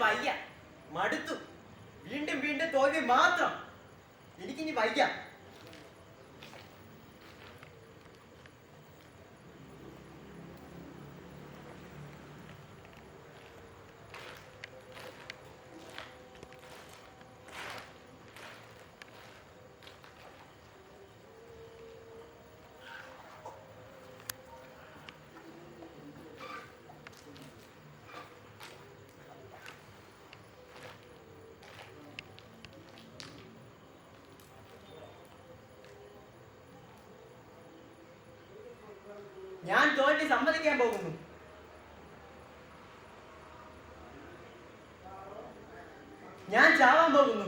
വയ്യ, മടുത്തു. വീണ്ടും വീണ്ടും തോൽവി മാത്രം. എനിക്കിനി വയ്യ. ഞാൻ തോൽവി സമ്മതിക്കാൻ പോകുന്നു. ഞാൻ ചാവാൻ പോകുന്നു.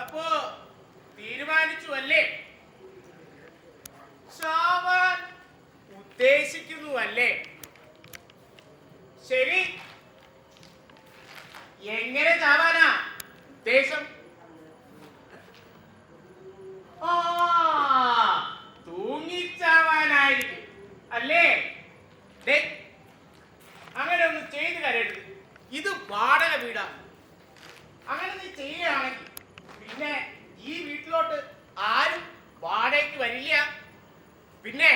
അപ്പോ തീരുമാനിച്ചു അല്ലേ? ചാവാൻ ഉദ്ദേശിക്കുന്നു അല്ലേ? ശരി, എങ്ങനെ ചാവാനാ ഉദ്ദേശം? തൂങ്ങിച്ചാവാനായിരിക്കും അല്ലേ? അങ്ങനെ ഒന്ന് ചെയ്ത് കരയരുത്. ഇത് വാടക വീടാ. അങ്ങനെ നീ ചെയ്യുകയാണെങ്കിൽ പിന്നെ ഈ വീട്ടിലോട്ട് ആരും വാടകയ്ക്ക് വരില്ല. പിന്നെ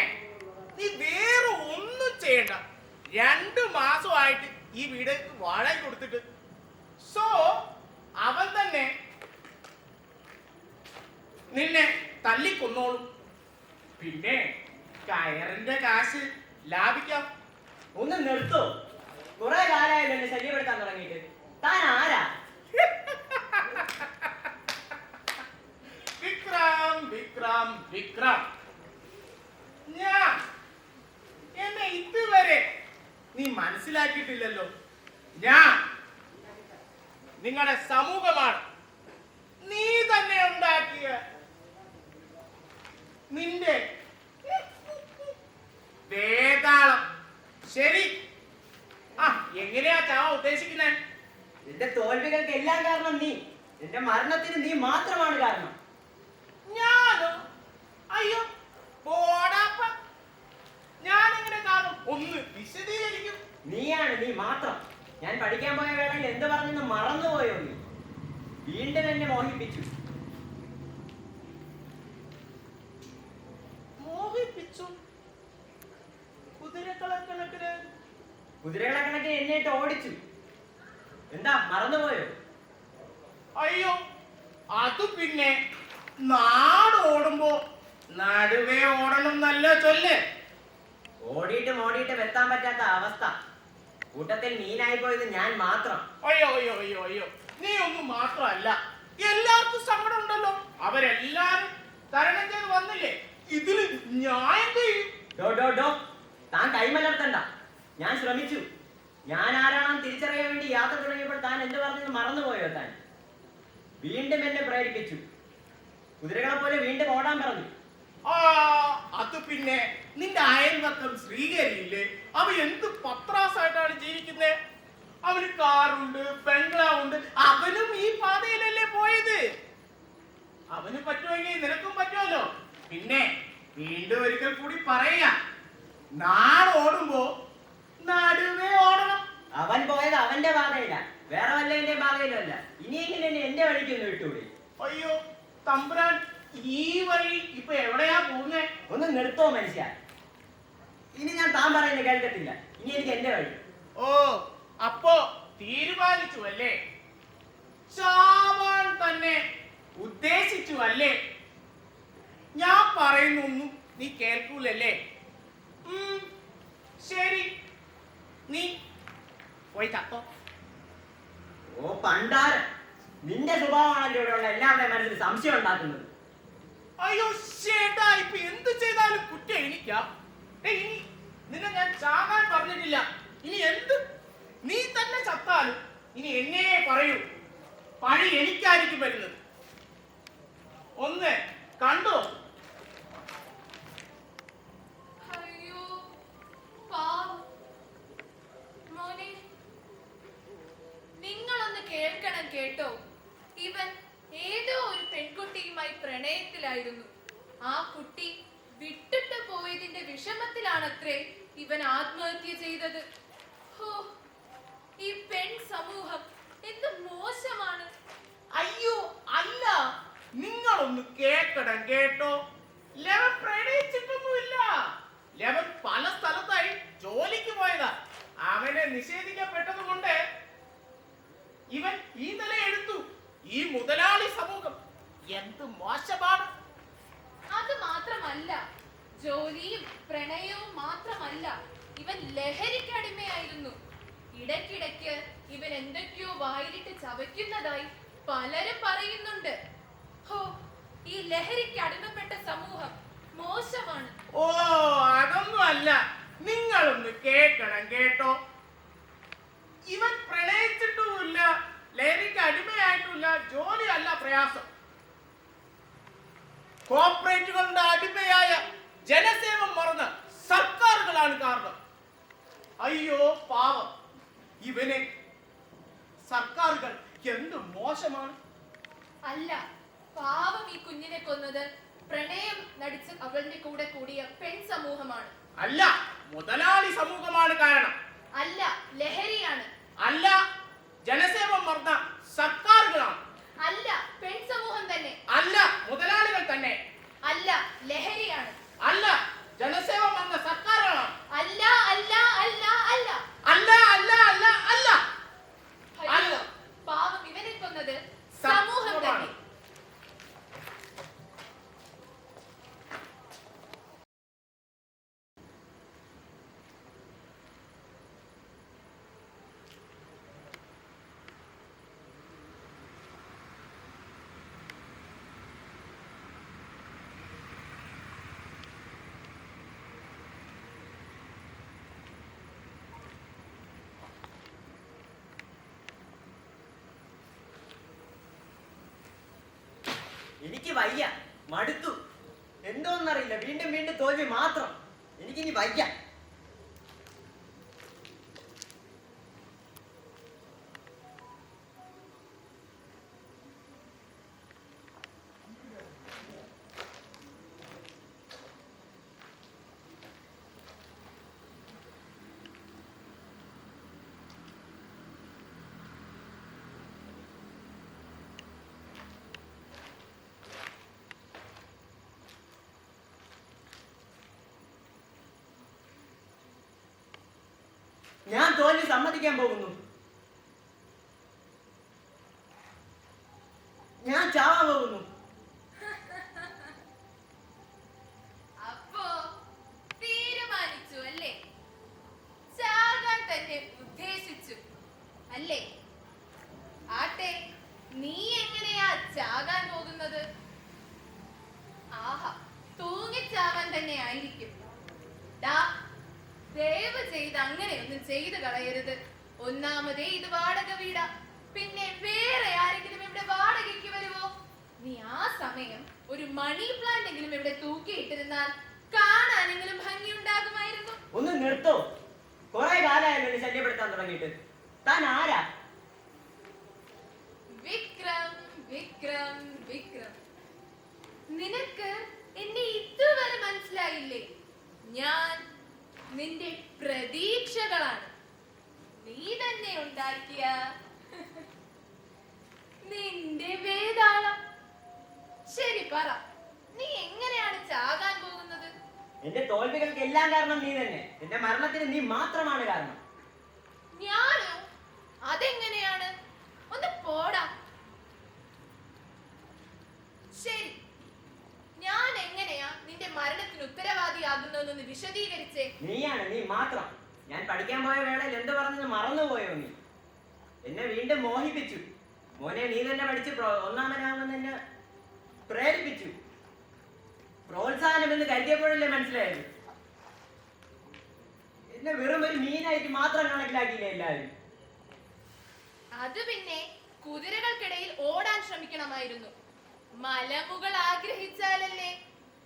നീ വേറെ ഒന്നും ചെയ്യണ്ട. 2 മാസമായിട്ട് ഈ വീട് വാടക കൊടുത്തിട്ട്. സോ അവൻ തന്നെ നിന്നെ തല്ലിക്കൊന്നോളും. പിന്നെ കയറിന്റെ കാശ് ലാഭിക്കാം. ഒന്ന് നിർത്തോ? കുറെ കാലമായല്ലോ എന്നെ ശല്യപ്പെടുത്താൻ തുടങ്ങിയിട്ട്. താൻ ആരാ? വിക്രം വിക്രം വിക്രം, ഞാൻ എന്നെ ഇതുവരെ നീ മനസ്സിലാക്കിയിട്ടില്ലല്ലോ. ഞാൻ നിങ്ങളുടെ സമൂഹമാണ്. നീ തന്നെ ഉണ്ടാക്കിയ നിന്റെ വേതാളം. ശരി, എങ്ങനെയാ ചാവാൻ ഉദ്ദേശിക്കുന്നത്? എന്റെ തോൽവികൾക്ക് എല്ലാം കാരണം നീ. എന്റെ മരണത്തിന് നീ മാത്രമാണ് കാരണം. ഞാനോ? അയ്യോ പോടാപ്പ, ഞാനെങ്ങനെ കാണും? ഒന്ന് വിശദീകരിക്കും. നീയാണ്, നീ മാത്രം. ഞാൻ പഠിക്കാൻ പോയ വേളയിൽ എന്ത് പറഞ്ഞെന്ന് മറന്നുപോയോ നീ? വീണ്ടും എന്നെ മോഹിപ്പിച്ചു. മോഹിപ്പിച്ചു? കുതിരകളെ കണക്കിന് എന്നിട്ട് ഓടിച്ചു. എന്താ മറന്നുപോയോ? അയ്യോ, അത് പിന്നെ നാട് ഓടുമ്പോ നടുവേ ഓടണം നല്ല ചൊല്ല്. ഓടിയിട്ടും എത്താൻ പറ്റാത്ത അവസ്ഥ. കൂട്ടത്തിൽ മീനായി പോയത് ഞാൻ മാത്രം. അയ്യോ അയ്യോ അയ്യോ അയ്യോ, നീ ഒന്നും മാത്രമല്ല, എല്ലാവർക്കും സങ്കടം ഉണ്ടല്ലോ. അവരെല്ലാരും തരണം ചെയ്ത് വന്നില്ലേ? ഇതില് ഞാൻ എന്ത് ചെയ്യും? താൻ കൈമലർത്തണ്ട. ഞാൻ ശ്രമിച്ചു. ഞാൻ ആരാണെന്ന് തിരിച്ചറിയാൻ വേണ്ടി യാത്ര തുടങ്ങിയപ്പോൾ താൻ എന്ത് പറഞ്ഞെന്ന് മറന്നുപോയോ? താൻ വീണ്ടും എന്നെ പ്രേരിപ്പിച്ചു. കുതിരകളെ പോലെ വീണ്ടും ഓടാൻ പറഞ്ഞു. അത് പിന്നെ നിന്റെ അയൽവക്കം ശ്രീകരിയില്ലേ? അവൻ എന്ത് പത്രാസായിട്ടാണ് ജീവിക്കുന്നത്. അവന് കാറുണ്ട്, ബംഗ്ലാവുണ്ട്. അവനും ഈ പാതയിലല്ലേ പോയത്. അവന് പറ്റുമെങ്കിൽ നിനക്കും പറ്റുമല്ലോ. പിന്നെ വീണ്ടും ഒരിക്കൽ കൂടി പറയാ, നാട് ഓടുമ്പോ നടുവേ ഓടണം. അവൻ പോയത് അവന്റെ പാതയില്ല, വേറെ വല്ലതിന്റെ പാതയിലല്ല. ഇനിയെങ്കിലും എന്റെ വഴിക്കൊന്ന് വിട്ടുകൂടി? അയ്യോ തമ്പുരാൻ, ഈ വഴി ഇപ്പൊ എവിടെയാ പോകുന്നേ? ഒന്ന് നിർത്തോ മനുഷ്യ. ഇനി ഞാൻ താൻ പറയുന്നത് കേൾക്കത്തില്ല. ഇനി എനിക്ക് എന്റെ വഴി. ഓ, അപ്പോ തീരുമാനിച്ചു അല്ലേ? ചാവാൻ തന്നെ ഉദ്ദേശിച്ചു അല്ലേ? ഞാൻ പറയുന്നൊന്നും നീ കേൾക്കൂലല്ലേ? ശരി, നീ പോയി ചത്തോ. ഓ പണ്ടാരം, നിന്റെ സ്വഭാവമാണല്ലോ ഇവിടെയുള്ള എല്ലാവരുടെയും മനസ്സിൽ സംശയം ഉണ്ടാക്കുന്നത്. അയ്യോ ചേട്ടാ, ഇപ്പൊ എന്ത് ചെയ്താലും കുറ്റം എനിക്കാ. ഇനി നിന്നെ ഞാൻ ചാകാൻ പറഞ്ഞിട്ടില്ല. ഇനി എന്ത് നീ തന്നെ ചത്താലും ഇനി എന്നെ പറയൂ. പഴി എനിക്കായിരിക്കും വരുന്നത്. ഒന്ന് കണ്ടോ? നിങ്ങളൊന്ന് കേൾക്കണം കേട്ടോ. ഇവൻ ഏതോ ഒരു പെൺകുട്ടിയുമായി പ്രണയത്തിലായിരുന്നു. ആ കുട്ടി വിട്ടിട്ട് പോയതിന്റെ വിഷമത്തിലാണത്രേ ഇവൻ ആത്മഹത്യ ചെയ്തത്. ഹോ, ഈ പെൺ സമൂഹം എന്ത് മോശമാണ്. അയ്യോ അല്ല, നിങ്ങളൊന്ന് കേക്കണം കേട്ടോ. ലെവൻ പ്രണയിച്ചിട്ടൊന്നുമില്ല. ലെവൻ പല സ്ഥലത്തായി ജോലിക്ക് പോയതാ. അവനെ നിഷേധിക്കപ്പെട്ടത് കൊണ്ട് ഇവൻ ഈ നില എടുത്തു. ഈ മുതലാളി സമൂഹം എന്ത് മോശമാണ്. അത് മാത്രമല്ല, ജോലിയും പ്രണയവും മാത്രമല്ല, ഇവൻ ലഹരിക്ക് അടിമയായിരുന്നു. ഇടയ്ക്കിടയ്ക്ക് ഇവൻ എന്തൊക്കെയോ വായിലിട്ട് ചവയ്ക്കുന്നതായി പലരും പറയുന്നുണ്ട്. ഹോ, ഈ ലഹരിക്ക് അടിമപ്പെട്ട സമൂഹം മോശമാണ്. ഓ, അതൊന്നും അല്ല. നിങ്ങളൊന്ന് കേക്കണം കേട്ടോ. ഇവൻ പ്രണയിച്ചിട്ടുമില്ല, ലഹരിക്ക് അടിമയായിട്ടുമില്ല. ജോലി അല്ല പ്രയാസം. കോർപ്പറേറ്റുകളുടെ അടിമയായ ജനസേവം മറന്ന സർക്കാരുകളാണ് കാരണം. അയ്യോ പാവം, ഇവനെ സർക്കാരുകൾ എന്ത് മോശമാണ്. അല്ല, പാവം ഈ കുഞ്ഞിനെ കൊന്നത് പ്രണയം നടിച്ച് അവളുടെ കൂടെ കൂടിയ പെൺ സമൂഹമാണ്. അല്ല, മുതലാളി സമൂഹമാണ് കാരണം. അല്ല, ലഹരിയാണ്. അല്ല, ജനസേവം മറന്ന സർക്കാരുകളാണ്. അല്ല, പെൺ സമൂഹം തന്നെ. അല്ല, മുതലാളികൾ തന്നെ. അല്ല, ലഹരിയാണ്. അല്ല, ജനസേവം മറന്ന സർക്കാരുകളാണ്. അല്ല അല്ല അല്ല അല്ല അല്ല അല്ല അല്ല അല്ല അയ്യോ, പാവം ഇവനെ കൊന്നത് സമൂഹം തന്നെ. എനിക്ക് വയ്യ, മടുത്തു. എന്തോന്നറിയില്ല, വീണ്ടും വീണ്ടും തോൽവി മാത്രം. എനിക്കിനി വയ്യ. ഞാൻ തോൽവി സമ്മതിക്കാൻ പോകുന്നു. ഞാൻ ചാവാൻ പോകുന്നു. അപ്പോ തീരുമാനിച്ചു അല്ലേ? ചാകാൻ തന്നെ ഉദ്ദേശിച്ചു അല്ലേ? ആട്ടെ, നീ എങ്ങനെയാ ചാകാൻ പോകുന്നത്? ആഹാ, തൂങ്ങിച്ചാവാൻ തന്നെ ആയിരിക്കും. ദയവ് ചെയ്ത് അങ്ങനെയൊന്നും ചെയ്തു കളയരുത്. ഒന്നാമതേ ഇത് വാടക വീടാ. പിന്നെ വേറെ ആരെങ്കിലും ഇവിടെ വാടകയ്ക്ക് വരുമോ? നീ ആ സമയം ഒരു മണി പ്ലാന്റ് എങ്കിലും ഇവിടെ തൂക്കിയിട്ടിരുന്നാൽ കാണാനെങ്കിലും ഭംഗി ഉണ്ടാകുമായിരുന്നു. ഒന്ന് നിർത്തോ. കുറെ കാലമായല്ലോ ശല്യപ്പെടുത്താൻ തുടങ്ങിയിട്ട്. താൻ ആരാ? വിക്രം, വിക്രം, വിക്രം. നിനക്ക് എന്നെ ഇതുവരെ മനസ്സിലായില്ലേ? ഞാൻ നിന്റെ പ്രതീക്ഷകളാണ്. നീ തന്നെ ഉണ്ടാക്കിയ നിന്റെ വേതാളം. ശരി പറ, നീ എങ്ങനെയാണ് ചാകാൻ പോകുന്നത്? എന്റെ തോൽവികൾക്ക് എല്ലാം കാരണം നീ തന്നെ. എന്റെ മരണത്തിന് നീ മാത്രമാണ് കാരണം. ഞാനോ? അതെങ്ങനെയാണ്? ഒന്ന് പോടാ. ശരി, ഞാൻ എങ്ങനെയാ നിന്റെ മരണത്തിന് ഉത്തരവാദിയാകുന്നതെന്ന് വിശദീകരിച്ചേ. നീയാണ്, നീ മാത്രം. ഞാൻ പഠിക്കാൻ പോയ വേളയിൽ എന്ത് പറഞ്ഞത് മറന്നുപോയോ നീ? എന്നെ വീണ്ടും മോഹിപ്പിച്ചു. മോനെ, നീ തന്നെ പഠിച്ച് ഒന്നാമനാമെന്ന് എന്നെ പ്രേരിപ്പിച്ചു. പ്രോത്സാഹനം എന്ന് കരുതിയപ്പോഴല്ലേ മനസ്സിലായത്? എന്നെ വെറും ഒരു മീനായിട്ട് മാത്രം കണക്കിലാക്കിയില്ലേ എല്ലാവരും? അത് പിന്നെ കുതിരകൾക്കിടയിൽ ഓടാൻ ശ്രമിക്കണമായിരുന്നു. മലമുകൾ ആഗ്രഹിച്ചാലല്ലേ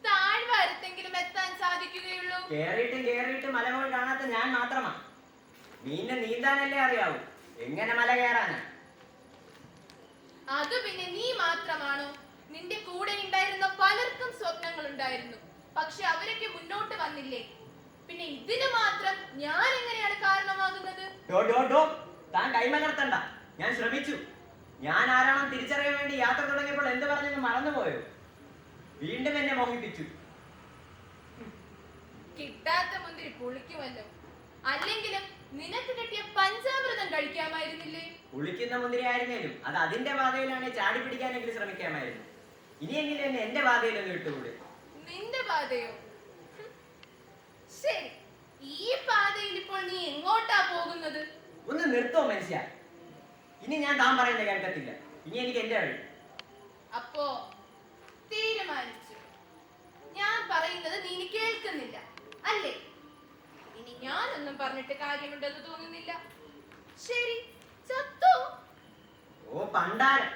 താഴ്വാരത്തെങ്കിലും എത്താൻ സാധിക്കുകയുള്ളൂ. കേറിയിട്ട് മലമുകൾ കാണാത്ത ഞാൻ മാത്രമാ. മീനിനെ നീന്താനല്ലേ അറിയാവൂ, എങ്ങനെ മല കയറാനാ? അത് പിന്നെ നീ മാത്രമാണോ? നിന്റെ കൂടെ ഉണ്ടായിരുന്ന പലർക്കും സ്വപ്നങ്ങൾ ഉണ്ടായിരുന്നു. പക്ഷെ അവരൊക്കെ മുന്നോട്ട് വന്നില്ലേ? പിന്നെ ഇതിന് മാത്രം ഞാൻ എങ്ങനെയാണ് കാരണമാകുന്നത്? താൻ കൈമലർത്തണ്ട. ഞാൻ ശ്രമിച്ചു. ഞാൻ ആരാണെന്ന് തിരിച്ചറിയാൻ വേണ്ടി യാത്ര തുടങ്ങിയപ്പോൾ എന്ത് പറഞ്ഞെന്ന് മറന്നുപോയോ? വീണ്ടും എന്നെ മോഹിപ്പിച്ചു. കിട്ടാത്ത മുന്തിരി പുളിക്കുമല്ലോ. അല്ലെങ്കിലും നിനക്ക് കിട്ടിയ പഞ്ചാമൃതം കഴിക്കാമായിരുന്നില്ലേ? പുളിക്കുന്ന മുന്തിരി ആയിരുന്നേലും അത് അതിന്റെ പാതയിലാണ് ചാടി പിടിക്കാനെങ്കിലും ശ്രമിക്കാമായിരുന്നു. ഇനിയെങ്കിലും എന്നെ എന്റെ പാതയിലൊന്ന് വിട്ടുകൂടെ? നിന്റെ പാതയോ? ശരി, ഈ പാതയിൽ ഇപ്പോൾ നീ എങ്ങോട്ടാ പോകുന്നത്? ഒന്ന് നിർത്തോ മനുഷ്യ. ഇനി ഞാൻ താൻ പറയുന്നത് കേൾക്കത്തില്ല. ഇനി എനിക്ക് എന്റെ വഴി. അപ്പോ തീരുമാനിച്ചു. ഞാൻ പറയുന്നത് നീ ഇനി കേൾക്കുന്നില്ല അല്ലേ? ഇനി ഞാനൊന്നും പറഞ്ഞിട്ട് കാര്യമുണ്ടെന്ന് തോന്നുന്നില്ല. ശരി, ചത്തോ? ഓ പണ്ടാരം,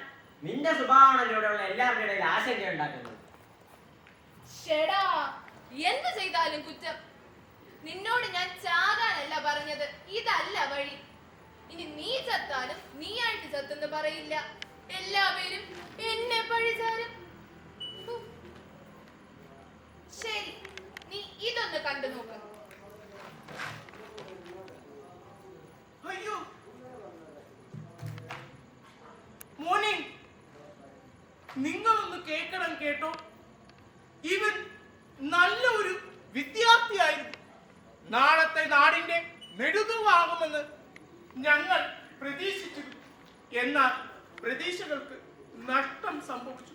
നിന്റെ സ്വഭാവമാണല്ലോ ഇവിടെയുള്ള എല്ലാവരുടെ ഇടയിൽ ആശങ്ക ഉണ്ടാക്കുന്നത്. ഷെടാ, എന്ത് ചെയ്താലും കുറ്റം. നിന്നോട് ഞാൻ ചാകാനല്ല പറഞ്ഞത്, ഇതല്ല വഴി. ഇനി നീ ചത്താലും നീയായിട്ട് ചത്തെന്ന് പറയില്ല. എല്ലാവരും എന്നെ പഴിചാരും. ശരി, നീ ഇതൊന്ന് കണ്ടു നോക്ക്. അയ്യോ മോനെ, നിങ്ങളൊന്ന് കേൾക്കണം കേട്ടോ. ഇവൻ നല്ല ഒരു വിദ്യാർത്ഥിയായിരുന്നു. നാളത്തെ നാടിന്റെ നെടുതുവാകുമെന്ന് ഞങ്ങൾ പ്രതീക്ഷിച്ചിരുന്നു. എന്നാൽ പ്രതീക്ഷകൾക്ക് നഷ്ടം സംഭവിച്ചു.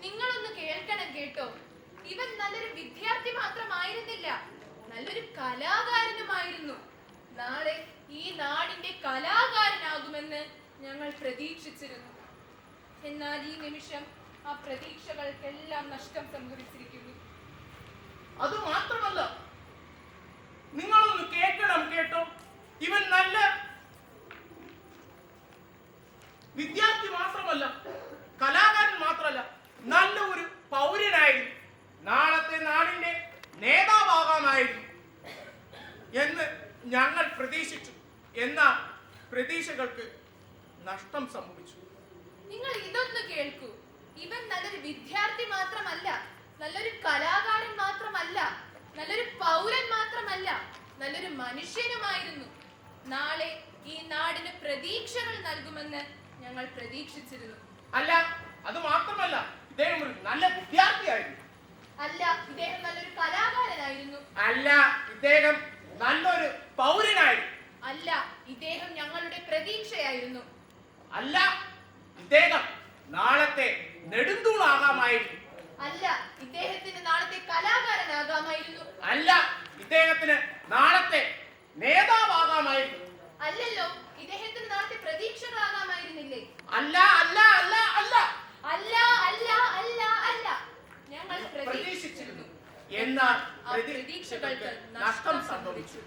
നിങ്ങളൊന്ന് കേൾക്കണം കേട്ടോ. ഇവൻ നല്ലൊരു വിദ്യാർത്ഥി മാത്രമായിരുന്നില്ല, നല്ലൊരു കലാകാരനുമായിരുന്നു. നാളെ ഈ നാടിന്റെ കലാകാരനാകുമെന്ന് ഞങ്ങൾ പ്രതീക്ഷിച്ചിരുന്നു. എന്നാൽ ഈ നിമിഷം ആ പ്രതീക്ഷകൾക്കെല്ലാം നഷ്ടം സംഭവിച്ചിരിക്കുന്നു. അത് മാത്രമല്ല, നിങ്ങളൊന്ന് കേൾക്കണം കേട്ടോ. ഇവൻ നല്ല വിദ്യാർത്ഥി മാത്രമല്ല, കലാകാരൻ മാത്രമല്ല, നല്ല ഒരു പൗരനായിരുന്നു. നാളത്തെ നാടിന്റെ നേതാവാകാമായിരുന്നു എന്ന് ഞങ്ങൾ പ്രതീക്ഷിച്ചു. എന്നാൽ പ്രതീക്ഷകൾക്ക് നഷ്ടം സംഭവിച്ചു. നിങ്ങൾ ഇതൊന്ന് കേൾക്കൂ. ഇവൻ നല്ലൊരു വിദ്യാർത്ഥി മാത്രമല്ല, നല്ലൊരു കലാകാരൻ മാത്രമല്ല, നല്ലൊരു പൗരൻ മാത്രമല്ല, നല്ലൊരു മനുഷ്യനുമായിരുന്നു. നാളെ ഈ നാടിന് പ്രതീക്ഷകൾ നൽകുമെന്ന് ഞങ്ങൾ പ്രതീക്ഷിച്ചിരുന്നു. അല്ല, അത് മാത്രമല്ല, ഇദ്ദേഹം ഒരു നല്ല വിദ്യാർത്ഥിയായിരുന്നു. അല്ല, ഇദ്ദേഹം നല്ലൊരു കലാകാരനായിരുന്നു. അല്ല, ഇദ്ദേഹം നല്ലൊരു പൗരനായിരുന്നു. അല്ല, ഇദ്ദേഹം ഞങ്ങളുടെ പ്രതീക്ഷയായിരുന്നു. അല്ല, ഇദ്ദേഹം നാളത്തെ നെടുന്തൂണാകാമായിരുന്നു. അല്ല, ഇദ്ദേഹത്തിന് നാളത്തെ കലാകാരനാകാമായിരുന്നു. അല്ല, ഇദ്ദേഹത്തിന് നാളത്തെ നേതാവാകാമായിരുന്നു. അല്ലല്ലോ, ഇദ്ദേഹത്തിന് നാളത്തെ പ്രതീക്ഷകളാകാമായിരുന്നില്ലേ? അല്ല അല്ല അല്ല അല്ല അല്ല അല്ല അല്ല അല്ല ഞങ്ങൾ പ്രതീക്ഷിച്ചിരുന്നു. എന്നാൽ ആ പ്രതീക്ഷകൾക്ക് നഷ്ടം സംഭവിച്ചു.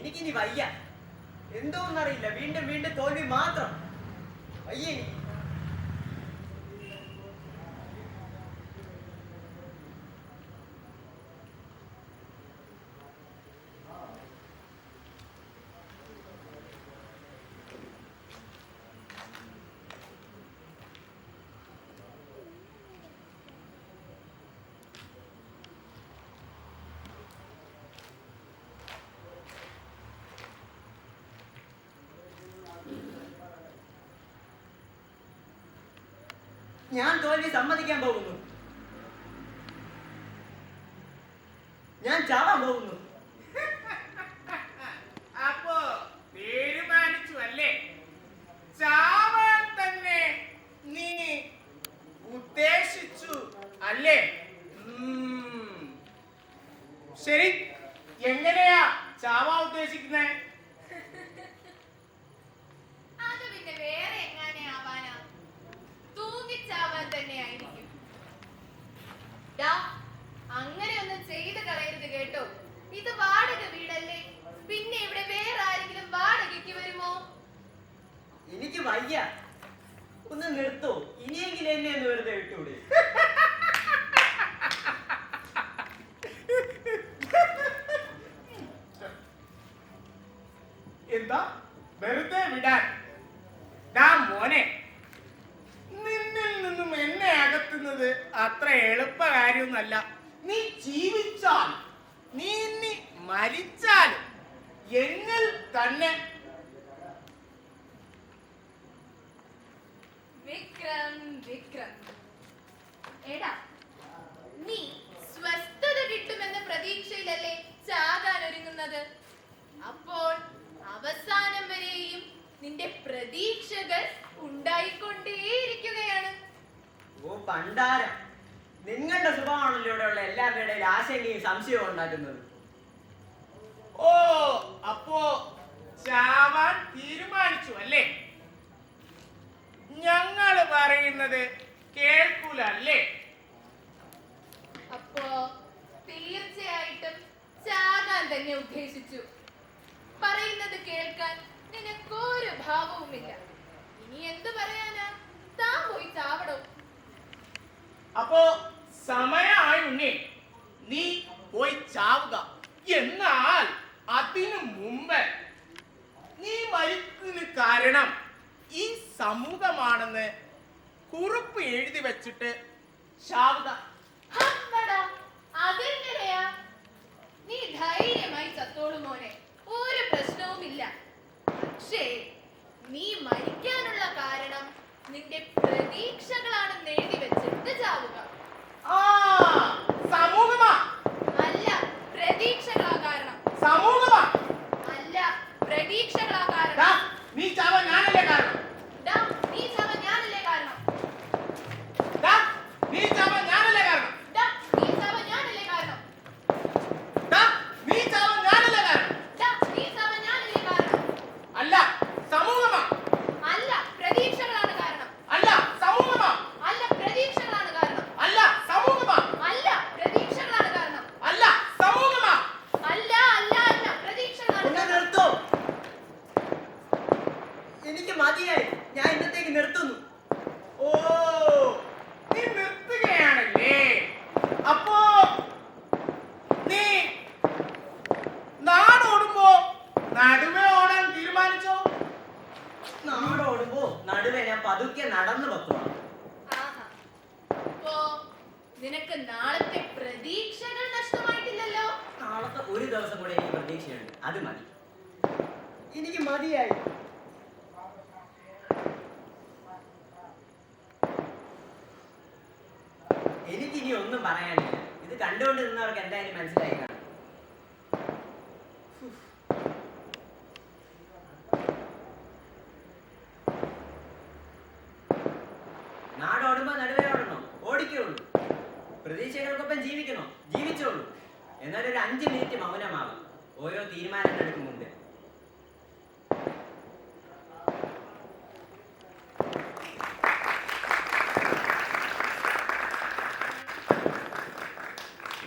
എനിക്കിനി വയ്യ. എന്തോന്നറിയില്ല, വീണ്ടും വീണ്ടും തോൽവി മാത്രം. വയ്യ എനിക്ക്. ഞാൻ തോൽവി സമ്മതിക്കാൻ പോകുന്നു. ഞാൻ ചാവാൻ പോകുന്നു. അപ്പോ തീരുമാനിച്ചു അല്ലേ? ചാവാൻ തന്നെ നീ ഉദ്ദേശിച്ചു അല്ലേ? ശരി, എങ്ങനെയാ ചാവാൻ ഉദ്ദേശിക്കുന്നേ? എനിക്ക് വയ്യ. ഒന്ന് നിർത്തോ, ഇനിയെങ്കിലും എന്നെ ഒന്ന് വെറുതെ വിട്ടൂടെ? എന്താ വെറുതെ വിടാൻ? മോനെ, നിന്നിൽ നിന്നും എന്നെ അകറ്റുന്നത് അത്ര എളുപ്പ കാര്യമൊന്നല്ല. നീ ജീവിച്ചാൽ നീ മരിച്ചാൽ എന്നിൽ തന്നെ. വിക്രം, വിക്രം, എടാ, നീ സ്വസ്ഥത കിട്ടുമെന്ന പ്രതീക്ഷയിലല്ലേ ചാകാൻ ഒരുങ്ങുന്നത്? അപ്പോൾ അവസാനം വരെയും നിന്റെ പ്രതീക്ഷകൾ ഉണ്ടായിക്കൊണ്ടേയിരിക്കുകയാണ്. ഓ പണ്ടാരം, നിങ്ങളുടെ സ്വഭാവമാണല്ലോ ഇവിടെയുള്ള എല്ലാവരുടെ ഇടയിൽ ആശങ്കയും സംശയവും ഉണ്ടാക്കുന്നത്. ഓ, അപ്പോ ചാവാൻ തീരുമാനിച്ചു അല്ലേ? ഞങ്ങള് പറയുന്നത് കേൾക്കൂല അല്ലേ? അപ്പോ തീർച്ചയായിട്ടും ചാകാൻ തന്നെ ഉദ്ദേശിച്ചു. പറയുന്നത് കേൾക്കാൻ നിനക്കൊരു ഭാവവുമില്ല. ഇനി എന്തു പറയാനാ? താൻ പോയി ചാവടോ. അപ്പോ സമയമായി ഉണ്ണി, നീ പോയി ചാവുക. എന്നാൽ അതിനു മുമ്പ് നീ മരിക്കുന്നതിന് കാരണം ഈ സമൂഹമാണെന്ന് കുറിപ്പ് എഴുതി വെച്ചിട്ട് ചാവുക. അമ്പടാ, അതെങ്ങനെയാ? നീ ധൈര്യമായി ചത്തോളൂ മോനെ, ഒരു പ്രശ്നവുമില്ല. പക്ഷേ നീ മരിക്കാനുള്ള കാരണം നിന്റെ പ്രതീക്ഷകളാണെന്ന് എഴുതി വെച്ചിട്ട് ചാവുക. സമൂഹമാ? അല്ല, പ്രതീക്ഷകളാ കാരണം. സമൂഹമാ? അല്ല, പ്രതീക്ഷകളാ കാരണം. നീ ചാവാൻ ഞാനല്ലേ കാരണം? ദാ, നീ ചാവാൻ ഞാനല്ലേ കാരണം. നീ ചാവാൻ ഞാനല്ലേ കാരണം? ദാ, നീ ചാവാൻ ഞാനല്ലേ കാരണം. നീ ചാവാൻ ഞാനല്ലേ കാരണം? ദാ, നീ ചാവാൻ ഞാനല്ലേ കാരണം. അല്ല, സമൂഹമാ? അല്ല, പ്രതീക്ഷകളാണ് കാരണം. അല്ല, സമൂഹമാ? അല്ല, പ്രതീക്ഷകളാണ് കാരണം. അല്ല, സമൂഹമാ? അല്ല, പ്രതീക്ഷകളാണ് കാരണം. അല്ല, സമൂഹമാ? അല്ല, അല്ല, അല്ല, പ്രതീക്ഷകളാണ് ഒന്ന് കാരണം. നിർത്തോ, എനിക്ക് മതിയായി. ഞാൻ ഇന്നത്തേക്ക് നിർത്തുന്നു. ഓ, നീ നിർത്തുകയാണല്ലേ? അപ്പോ നീ നാടോടുമ്പോ നടുവേ ഓടാൻ തീരുമാനിച്ചോ? നാടോടുമ്പോ നടുവേ ഞാൻ പതുക്കെ നടന്നു വെക്കുക. ആഹാ. അപ്പോ നിനക്ക് നാളത്തെ പ്രതീക്ഷകൾ നഷ്ടമായിട്ടില്ലല്ലോ. നാളത്തെ ഒരു ദിവസം കൂടെ എനിക്ക് പ്രതീക്ഷയുണ്ട്, അത് മതി. എനിക്ക് മതിയായി. എനിക്കിനി ഒന്നും പറയാനില്ല. ഇത് കണ്ടുകൊണ്ട് നിന്നവർക്ക് എന്തായാലും മനസ്സിലായി കാണും. നാടോടുമ്പോ നടുവേ ഓടണോ? ഓടിക്കുള്ളൂ. പ്രതീക്ഷകൾക്കൊപ്പം ജീവിക്കണോ? ജീവിച്ചോളൂ. എന്നാലൊരു 5 മിനിറ്റ് മൗനമാകും ഓരോ തീരുമാനങ്ങൾ എടുക്കും മുമ്പ്.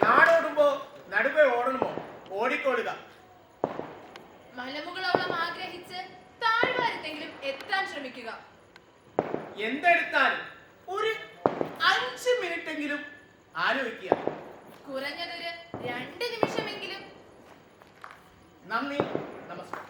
നാടോടുമ്പോ നടുവേ ഓടണമോ? ഓടിക്കൊള്ളുക. മലമുകളോളം ആഗ്രഹിച്ച് താഴ്വാരത്തെങ്കിലും എത്താൻ ശ്രമിക്കുക. എന്തെടുത്താലും ഒരു 5 മിനിറ്റെങ്കിലും ആലോചിക്കുക. കുറഞ്ഞതൊരു 2 നിമിഷമെങ്കിലും. നന്ദി, നമസ്കാരം.